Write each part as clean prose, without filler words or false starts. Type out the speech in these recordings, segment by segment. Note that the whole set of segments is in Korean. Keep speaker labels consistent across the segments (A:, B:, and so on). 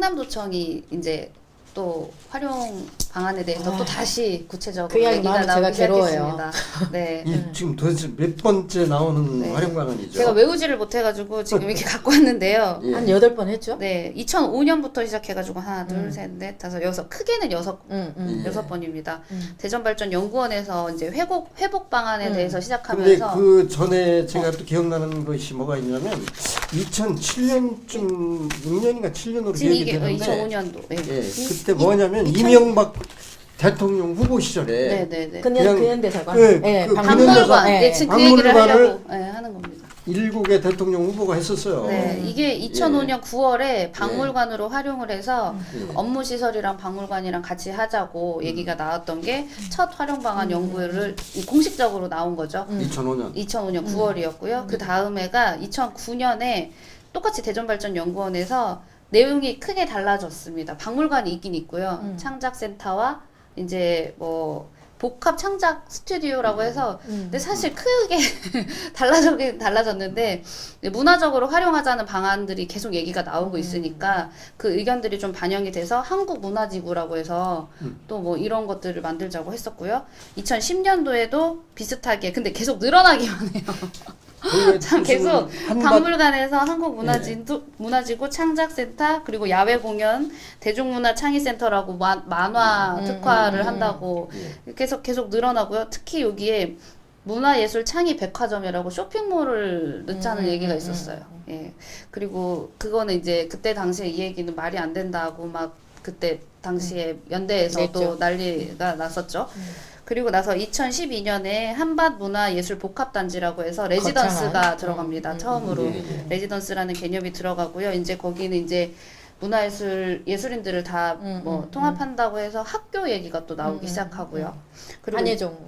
A: 충남도청이 이제 또 활용 방안에 대해서 또 다시 구체적으로
B: 그 이야기
A: 얘기가
B: 마음이
A: 나오기
B: 제가 괴로워요.
A: 시작했습니다. 네.
C: 지금 도대체 몇 번째 나오는
A: 네.
C: 활용 방안이죠?
A: 제가 외우지를 못해가지고 지금 이렇게 갖고 왔는데요.
C: 예.
B: 한 8번 했죠?
A: 네, 2005년부터 시작해가지고 하나, 둘,
B: 음.
A: 셋, 넷, 다섯, 여섯, 크게는
C: 예.
A: 여섯 번입니다.
B: 음.
A: 대전발전연구원에서 이제 회복 방안에 대해서
C: 근데
A: 시작하면서
C: 그 전에 제가 또 기억나는 것이 뭐가 있냐면 2007년쯤 6년인가 7년으로
A: 지금
C: 기억이
A: 이게
C: 되는데
A: 2005년도. 네.
C: 예, 그때 뭐냐면 이명박 대통령 후보 시절에
A: 네네네.
B: 근현대사관.
C: 네, 그
A: 박물관.
B: 네.
A: 네, 지금 그 얘기를
C: 박물관을
A: 하려고 하는 겁니다.
C: 일국의 대통령 후보가 했었어요.
A: 네, 이게 2005년 9월에 박물관으로 활용을 해서
C: 예.
A: 업무 시설이랑 박물관이랑 같이 하자고 얘기가 나왔던 게 첫 활용 방안 연구를 공식적으로 나온 거죠.
C: 2005년.
A: 2005년 9월이었고요. 그 다음 해가 2009년에 똑같이 대전발전연구원에서 내용이 크게 달라졌습니다. 박물관이 있긴 있고요. 창작센터와 이제 뭐 복합 창작 스튜디오라고 해서 근데 사실 크게 달라졌는데 문화적으로 활용하자는 방안들이 계속 얘기가 나오고 있으니까 그 의견들이 좀 반영이 돼서 한국문화지구라고 해서 또 뭐 이런 것들을 만들자고 했었고요. 2010년도에도 비슷하게 근데 계속 늘어나기만 해요. 참 계속 박물관에서 한국문화지구 창작센터 그리고 야외공연 대중문화창의센터라고 만화 특화를 한다고 계속 늘어나고요. 특히 여기에 문화예술창의백화점이라고 쇼핑몰을 넣자는 얘기가 있었어요. 예. 그리고 그거는 이제 그때 당시에 이 얘기는 말이 안 된다고 막 그때 당시에 연대에서도
B: 냈죠.
A: 난리가 났었죠. 그리고 나서 2012년에 한밭문화예술복합단지라고 해서 레지던스가
B: 거창한.
A: 들어갑니다. 처음으로 레지던스라는 개념이 들어가고요. 이제 거기는 이제 예술인들을 다 뭐 통합한다고 해서 학교 얘기가 또 나오기 시작하고요. 그리고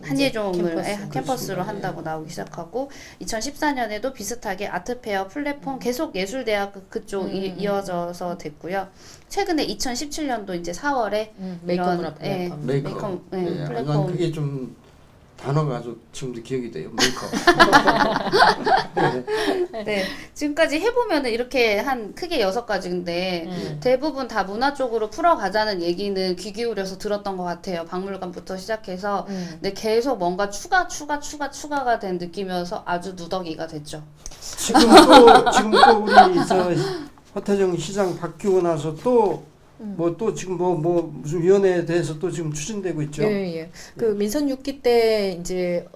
A: 한예종을 캠퍼스로 한다고 나오기 시작하고 2014년에도 비슷하게 아트페어 플랫폼 계속 예술대학 그쪽 이어져서 됐고요. 최근에 2017년도 이제 4월에
B: 메이커 문화 플랫폼.
C: 메이커.
A: 플랫폼.
C: 난 그게 좀 단어가 아주 지금도 기억이 돼요. 메이커.
A: 네, 지금까지 해보면은 이렇게 한 크게 6가지인데 대부분 다 문화 쪽으로 풀어가자는 얘기는 귀 기울여서 들었던 것 같아요. 박물관부터 시작해서 근데 계속 뭔가 추가가 된 느낌이어서 아주 누더기가 됐죠.
C: 지금 또 우리 저 허태정 시장 바뀌고 나서 또 뭐 또 지금 뭐 무슨 위원회에 대해서 또 지금 추진되고 있죠.
B: 예. 그 민선 6기 때 이제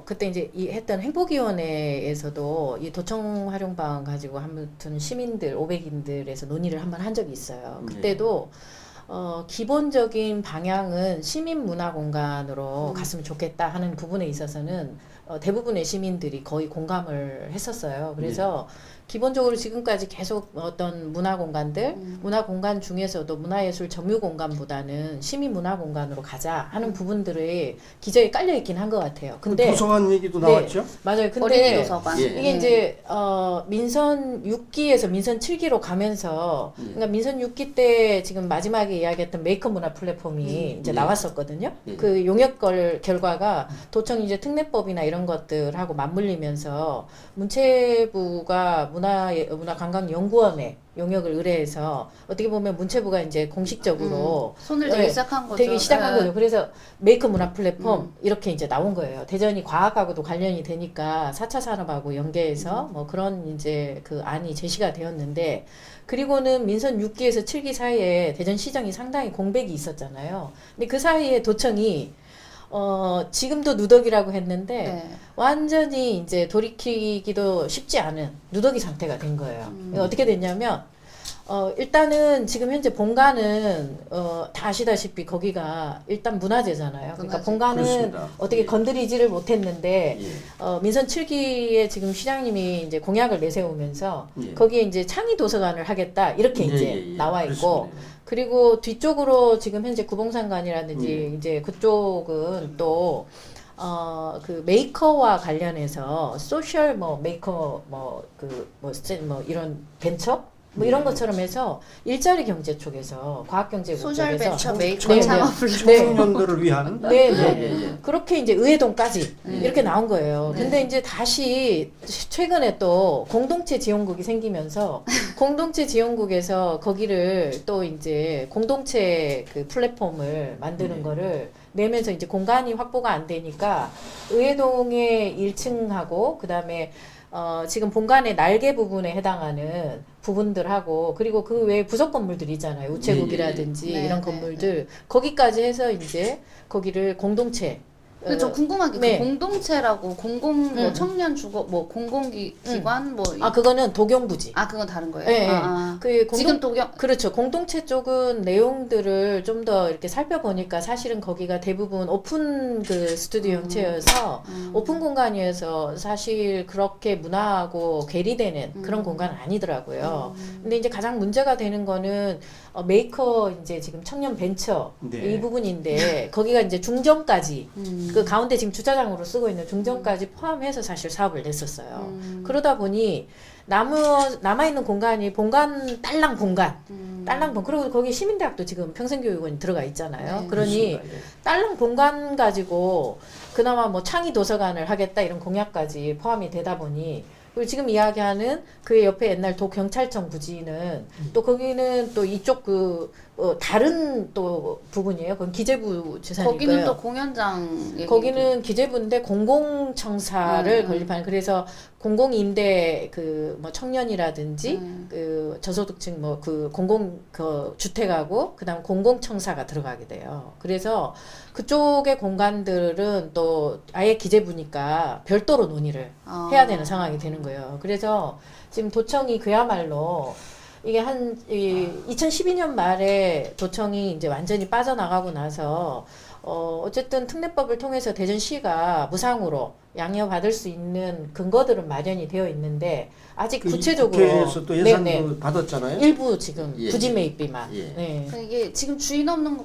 B: 그때 이제 했던 행복위원회에서도 이 도청 활용방 가지고 아무튼 시민들 500인들에서 논의를 한번 한 적이 있어요. 그때도 기본적인 방향은 시민 문화 공간으로 갔으면 좋겠다 하는 부분에 있어서는 대부분의 시민들이 거의 공감을 했었어요. 그래서 기본적으로 지금까지 계속 어떤 문화 공간들, 문화 공간 중에서도 문화예술 점유 공간보다는 시민 문화 공간으로 가자 하는 부분들이 기저에 깔려 있긴 한 것 같아요. 근데
C: 도서관 얘기도 나왔죠?
B: 맞아요. 근데
A: 어린이 도서관.
B: 이게 이제 민선 6기에서 민선 7기로 가면서 그러니까 민선 6기 때 지금 마지막에 이야기했던 메이커 문화 플랫폼이 이제 나왔었거든요. 그 용역 결과가 도청 이제 특례법이나 이런 것들하고 맞물리면서 문체부가 문화관광연구원에 용역을 의뢰해서 어떻게 보면 문체부가 이제 공식적으로
A: 손을 대기 시작한 거죠.
B: 되기 시작한 거죠. 그래서 메이커 문화 플랫폼 이렇게 이제 나온 거예요. 대전이 과학하고도 관련이 되니까 4차 산업하고 연계해서 뭐 그런 이제 그 안이 제시가 되었는데 그리고는 민선 6기에서 7기 사이에 대전시장이 상당히 공백이 있었잖아요. 근데 그 사이에 도청이 지금도 누더기라고 했는데 완전히 이제 돌이키기도 쉽지 않은 누더기 상태가 된 거예요. 어떻게 됐냐면 일단은 지금 현재 본관은 다 아시다시피 거기가 일단 문화재잖아요. 그러니까 본관은
C: 그렇습니다.
B: 어떻게 건드리지를 못했는데 민선 7기에 지금 시장님이 이제 공약을 내세우면서 거기에 이제 창의 도서관을 하겠다 이렇게 이제 나와 있고
C: 그렇습니다.
B: 그리고 뒤쪽으로 지금 현재 구봉산관이라든지 이제 그쪽은 또 그 메이커와 관련해서 소셜 뭐 메이커 뭐 이런 벤처 뭐 이런 것처럼 해서 일자리 경제 쪽에서 과학경제국
A: 소셜
B: 쪽에서
A: 벤처 메이커
B: 네, 네.
A: 창업을
C: 청년들을 위한
B: 네네. 그렇게 이제 의회동까지
A: 네.
B: 이렇게 나온 거예요.
A: 네.
B: 근데 이제 다시 최근에 또 공동체 지원국이 생기면서 공동체 지원국에서 거기를 또 이제 공동체 그 플랫폼을 만드는
C: 네.
B: 거를 내면서 이제 공간이 확보가 안 되니까 의회동의 1층하고 그다음에 지금 본관의 날개 부분에 해당하는 부분들하고 그리고 그 외에 부속 건물들 있잖아요. 우체국이라든지
A: 네,
B: 이런
A: 네,
B: 건물들 거기까지 해서 이제 거기를 공동체
A: 근데 저 궁금한 게
B: 네.
A: 그 공동체라고 공공 뭐
B: 음.
A: 청년 주거 뭐 공공기관 뭐
B: 그거는 독용부지.
A: 그건 다른 거예요.
B: 네, 그
A: 지금 독영
B: 그렇죠. 공동체 쪽은 내용들을 좀 더 이렇게 살펴보니까 사실은 거기가 대부분 오픈 그 스튜디오 형태여서 오픈 공간이어서 사실 그렇게 문화하고 괴리되는 그런 공간은 아니더라고요. 근데 이제 가장 문제가 되는 거는 메이커 이제 지금 청년 벤처
C: 네.
B: 이 부분인데 거기가 이제 중점까지 그 가운데 지금 주차장으로 쓰고 있는 중점까지 포함해서 사실 사업을 냈었어요. 그러다 보니 남아있는 공간이 본관 딸랑 공간 그리고 거기 시민대학도 지금 평생교육원이 들어가 있잖아요.
A: 네.
B: 그러니
C: 그렇습니다. 예.
B: 딸랑 공간 가지고 그나마 뭐 창의 도서관을 하겠다 이런 공약까지 포함이 되다 보니 그리고 지금 이야기하는 그 옆에 옛날 도경찰청 부지는 또 거기는 또 이쪽 다른 또 부분이에요. 그건 기재부 재산이고요.
A: 거기는 또 공연장 얘기도
B: 거기는 기재부인데 공공청사를
A: 음.
B: 건립하는 그래서 공공임대 그 뭐 청년이라든지 그 저소득층 뭐 그 공공 그 주택하고 그다음 공공청사가 들어가게 돼요. 그래서 그쪽의 공간들은 또 아예 기재부니까 별도로 논의를 해야 되는 상황이 되는 거예요. 그래서 지금 도청이 그야말로 이게 2012년 말에 도청이 이제 완전히 빠져나가고 나서 어쨌든 특례법을 통해서 대전시가 무상으로 양해받을 수 있는 근거들은 마련이 되어 있는데 아직
C: 그
B: 구체적으로
C: 국회에서 또 예산도
B: 네네.
C: 받았잖아요.
B: 일부 지금
C: 예,
B: 부지
C: 예.
B: 매입비만
C: 예.
B: 네.
A: 그러니까 이게 지금 주인 없는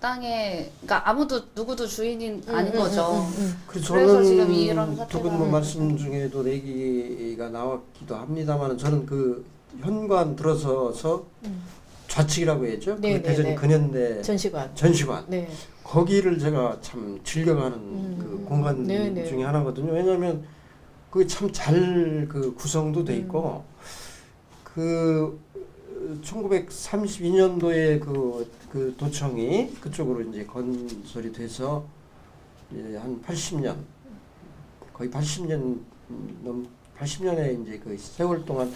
A: 땅에 그러니까 누구도 주인이 아닌 거죠.
C: 그래서
A: 그래서 지금
C: 저는
A: 이런
C: 두
A: 사태가-
C: 분 뭐 말씀 중에도 얘기가 나왔기도 합니다만 저는 그 현관 들어서서 좌측이라고 해야죠.
B: 네,
C: 그 대전
B: 네, 네.
C: 근현대
B: 전시관
C: 전시관
B: 네.
C: 거기를 제가 참 즐겨가는 그 공간
B: 네, 네.
C: 중에 하나거든요. 왜냐하면 그게 참 잘 그 구성도 돼 있고 그 1932년도에 그 도청이 그쪽으로 이제 건설이 돼서 이제 한 80년 거의 80년 80년에 이제 그 세월 동안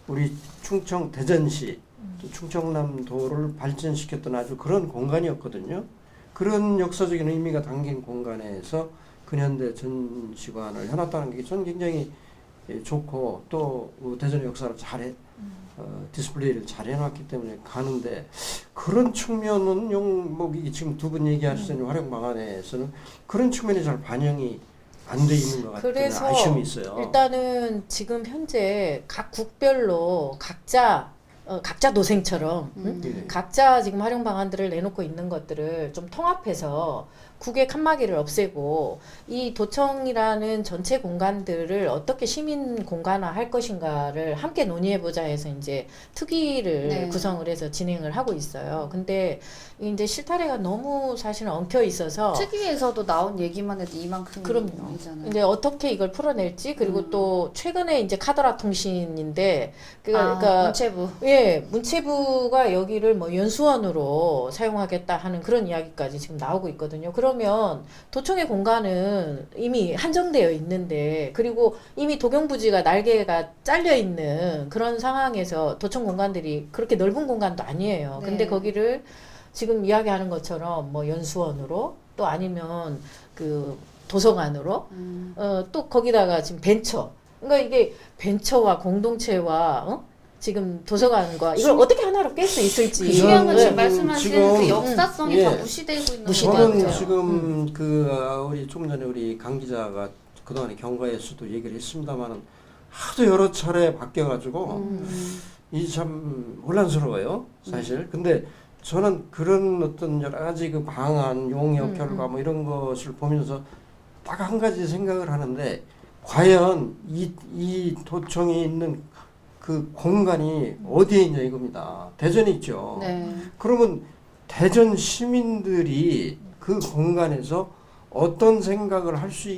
C: 우리 충청 대전시 또 충청남도를 발전시켰던 아주 그런 공간이었거든요. 그런 역사적인 의미가 담긴 공간에서 근현대 전시관을 해놨다는 게 저는 굉장히 좋고 또 대전의 역사를 디스플레이를 잘 해놨기 때문에 가는데 그런 측면은 이게 지금 두 분 얘기하시는 활용 방안에서는 그런 측면이 잘 반영이 안 돼 있는 것 같아요.
B: 그래서
C: 아쉬움이 있어요.
B: 일단은 지금 현재 각 국별로 각자 도생처럼
C: 네.
B: 각자 지금 활용 방안들을 내놓고 있는 것들을 좀 통합해서 국의 칸막이를 없애고 이 도청이라는 전체 공간들을 어떻게 시민 공간화 할 것인가를 함께 논의해보자 해서 이제 특위를
A: 네.
B: 구성을 해서 진행을 하고 있어요. 근데 이제 실타래가 너무 사실은 엉켜 있어서
A: 특위에서도 나온 얘기만 해도 이만큼이잖아요.
B: 그럼요. 이제 어떻게 이걸 풀어낼지 그리고 또 최근에 이제 카더라 통신인데 그러니까
A: 문체부.
B: 예, 문체부가 여기를 뭐 연수원으로 사용하겠다 하는 그런 이야기까지 지금 나오고 있거든요. 그러면 도청의 공간은 이미 한정되어 있는데 그리고 이미 도경부지가 날개가 잘려 있는 그런 상황에서 도청 공간들이 그렇게 넓은 공간도 아니에요.
A: 네.
B: 근데 거기를 지금 이야기하는 것처럼 뭐 연수원으로 또 아니면 그 도서관으로 또 거기다가 지금 벤처 그러니까 이게 벤처와 공동체와 지금 도서관과 이걸 어떻게 하나로 깰 수 있을지
A: 중요한 건 지금
C: 네.
A: 말씀하시는
C: 지금,
A: 그 역사성이
C: 예.
A: 다 무시되고 있는
B: 무시되고
A: 것
C: 저는
A: 같아요.
C: 지금 우리 조금 전에 우리 강 기자가 그동안에 경과에서도 얘기를 했습니다만은 하도 여러 차례 바뀌어가지고 이 참 혼란스러워요 사실. 근데 저는 그런 어떤 여러 가지 그 방안, 용역, 결과 뭐 이런 것을 보면서 딱 한 가지 생각을 하는데 과연 이 도청이 있는 그 공간이 어디에 있냐 이겁니다. 대전에 있죠.
A: 네.
C: 그러면 대전 시민들이 그 공간에서 어떤 생각을 할 수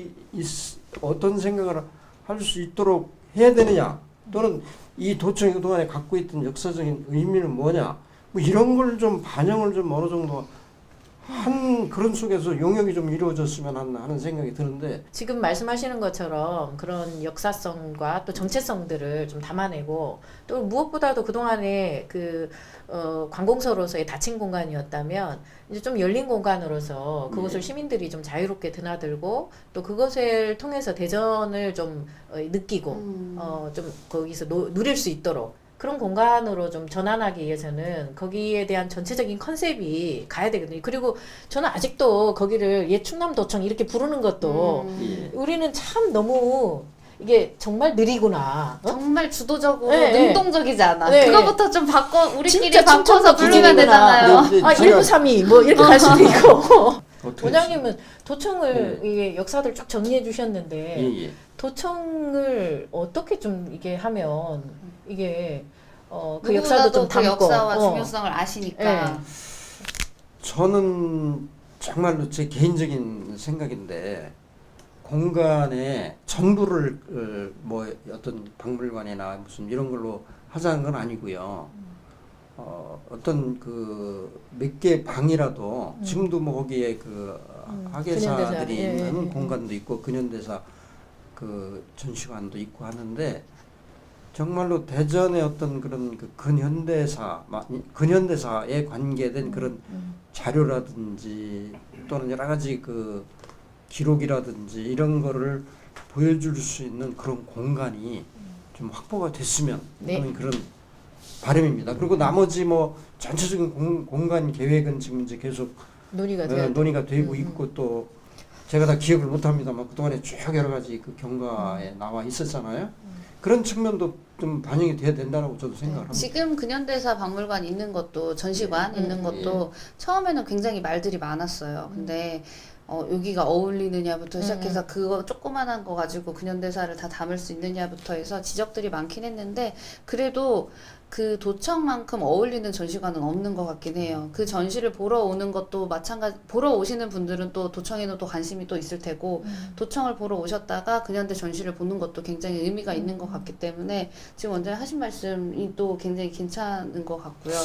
C: 있도록 해야 되느냐, 또는 이 도청이 그동안에 갖고 있던 역사적인 의미는 뭐냐, 뭐 이런 걸 좀 반영을 좀 어느 정도 한 그런 속에서 용역이 좀 이루어졌으면 하는 생각이 드는데,
B: 지금 말씀하시는 것처럼 그런 역사성과 또 정체성들을 좀 담아내고, 또 무엇보다도 그동안에 관공서로서의 닫힌 공간이었다면 이제 좀 열린 공간으로서 그것을 시민들이 좀 자유롭게 드나들고, 또 그것을 통해서 대전을 좀 느끼고 좀 거기서 누릴 수 있도록 그런 공간으로 좀 전환하기 위해서는 거기에 대한 전체적인 컨셉이 가야 되거든요. 그리고 저는 아직도 거기를 충남도청 이렇게 부르는 것도
C: 예.
B: 우리는 참 너무 이게 정말 느리구나.
A: 정말 주도적으로
B: 네,
A: 능동적이지 않아.
B: 네.
A: 그거부터 좀 우리끼리
B: 진짜
A: 바꿔서
B: 충청도
A: 부르면 되잖아요.
C: 네, 네,
B: 아,
C: 제가-
B: 1932 뭐 이렇게 갈 수도 있고.
C: 어떻게
B: 원장님은 도청을
C: 네.
B: 이게 역사들 쭉 정리해 주셨는데
C: 예, 예.
B: 도청을 어떻게 좀 이게 하면 이게 그
A: 누구보다도
B: 역사도 좀
A: 그
B: 담고
A: 역사와 중요성을 아시니까.
B: 네.
C: 저는 정말로 제 개인적인 생각인데, 공간에 전부를 뭐 어떤 박물관이나 무슨 이런 걸로 하자는 건 아니고요. 어떤 몇 개 방이라도 지금도 뭐 거기에 학예사들이
B: 근현대사, 예,
C: 있는
B: 예, 예.
C: 공간도 있고 근현대사 전시관도 있고 하는데, 정말로 대전의 어떤 그런 근현대사에 관계된 그런 자료라든지 또는 여러 가지 기록이라든지 이런 거를 보여줄 수 있는 그런 공간이 좀 확보가 됐으면
B: 네.
C: 하는 그런 바람입니다. 그리고 나머지 뭐 전체적인 공간 계획은 지금 이제 계속
B: 논의가 돼야
C: 논의가 되고 있고, 또 제가 다 기억을 못합니다만 그동안에 쭉 여러 가지 경과에 나와 있었잖아요. 그런 측면도 좀 반영이 돼야 된다고 저도 생각을 합니다.
A: 지금 근현대사 박물관 있는 것도 전시관 있는 것도 처음에는 굉장히 말들이 많았어요. 근데 여기가 어울리느냐부터 시작해서 그거 조그만한 거 가지고 근현대사를 다 담을 수 있느냐부터 해서 지적들이 많긴 했는데, 그래도 그 도청만큼 어울리는 전시관은 없는 것 같긴 해요. 그 전시를 보러 오는 것도 마찬가지, 보러 오시는 분들은 또 도청에는 또 관심이 또 있을 테고, 도청을 보러 오셨다가 근현대 전시를 보는 것도 굉장히 의미가 있는 것 같기 때문에 지금 원장님 하신 말씀이 또 굉장히 괜찮은 것 같고요.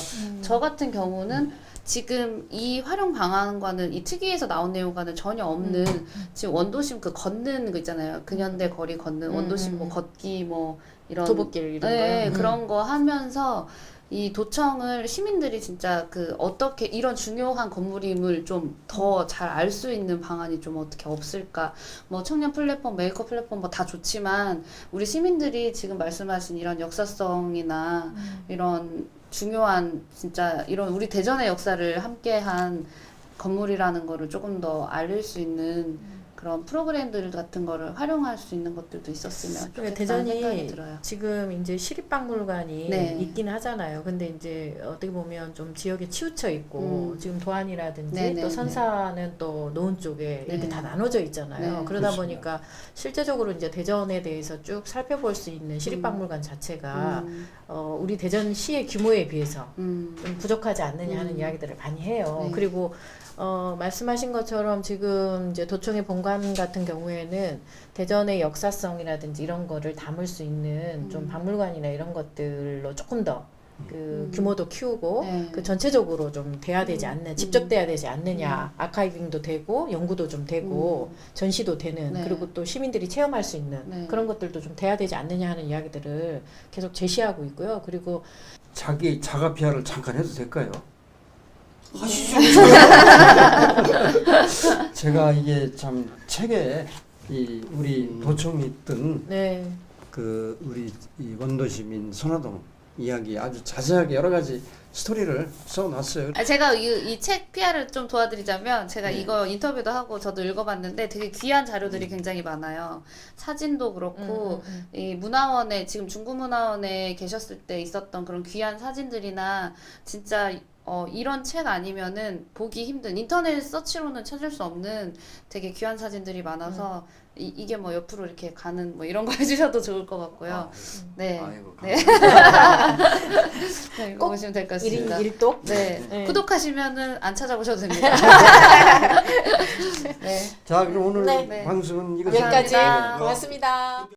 A: 저 같은 경우는 지금 이 활용 방안과는, 이 특위에서 나온 내용과는 전혀 없는 지금 원도심 걷는 거 있잖아요. 근현대 거리 걷는 원도심 뭐 걷기 뭐 이런
B: 도보길 이런
A: 네,
B: 거요?
A: 그런 거 하면서 이 도청을 시민들이 진짜 어떻게 이런 중요한 건물임을 좀 더 잘 알 수 있는 방안이 좀 어떻게 없을까? 뭐 청년 플랫폼, 메이커 플랫폼 뭐 다 좋지만 우리 시민들이 지금 말씀하신 이런 역사성이나 이런 중요한 진짜 이런 우리 대전의 역사를 함께한 건물이라는 거를 조금 더 알릴 수 있는 그런 프로그램들 같은 거를 활용할 수 있는 것들도 있었으면
B: 그러니까
A: 좋겠다는 생각이
B: 대전이
A: 들어요.
B: 지금 이제 시립박물관이
A: 네.
B: 있긴 하잖아요. 근데 이제 어떻게 보면 좀 지역에 치우쳐 있고 지금 도안이라든지
A: 네네.
B: 또 선사는 또 노은 쪽에 이렇게
A: 네.
B: 다 나눠져 있잖아요.
A: 네.
B: 그러다
C: 그렇습니다.
B: 보니까 실제적으로 이제 대전에 대해서 쭉 살펴볼 수 있는 시립박물관 자체가 우리 대전시의 규모에 비해서 좀 부족하지 않느냐 하는 이야기들을 많이 해요.
A: 네.
B: 그리고 말씀하신 것처럼 지금 이제 도청의 본관 같은 경우에는 대전의 역사성이라든지 이런 거를 담을 수 있는 좀 박물관이나 이런 것들로 조금 더 규모도 키우고
A: 네.
B: 전체적으로 좀 돼야 되지 않는, 직접 돼야 되지 않느냐. 아카이빙도 되고 연구도 좀 되고 전시도 되는,
A: 네.
B: 그리고 또 시민들이 체험할 수 있는
A: 네.
B: 그런 것들도 좀 돼야 되지 않느냐 하는 이야기들을 계속 제시하고 있고요. 그리고
C: 자기 자가 PR을 잠깐 해도 될까요? 제가 이게 참 책에 우리 도청이 뜬
B: 네.
C: 우리 이 원도시민 선화동 이야기 아주 자세하게 여러 가지 스토리를 써놨어요.
A: 제가 이 책 PR을 좀 도와드리자면, 제가 이거 인터뷰도 하고 저도 읽어봤는데 되게 귀한 자료들이 굉장히 많아요. 사진도 그렇고 이 문화원에, 지금 중구문화원에 계셨을 때 있었던 그런 귀한 사진들이나 진짜 이런 책 아니면은 보기 힘든 인터넷 서치로는 찾을 수 없는 되게 귀한 사진들이 많아서 이게 뭐 옆으로 이렇게 가는 뭐 이런 거 해주셔도 좋을 것 같고요. 네.
C: 아이고,
A: 네.
C: 감사합니다.
A: 네, 이거 보시면 될 것 같습니다.
B: 1인 1독?
A: 네.
B: 네.
A: 구독하시면은 안 찾아보셔도 됩니다. 네.
C: 자, 그럼 오늘
B: 네.
A: 네.
C: 방송은
B: 여기까지.
A: 감사합니다.
B: 고맙습니다.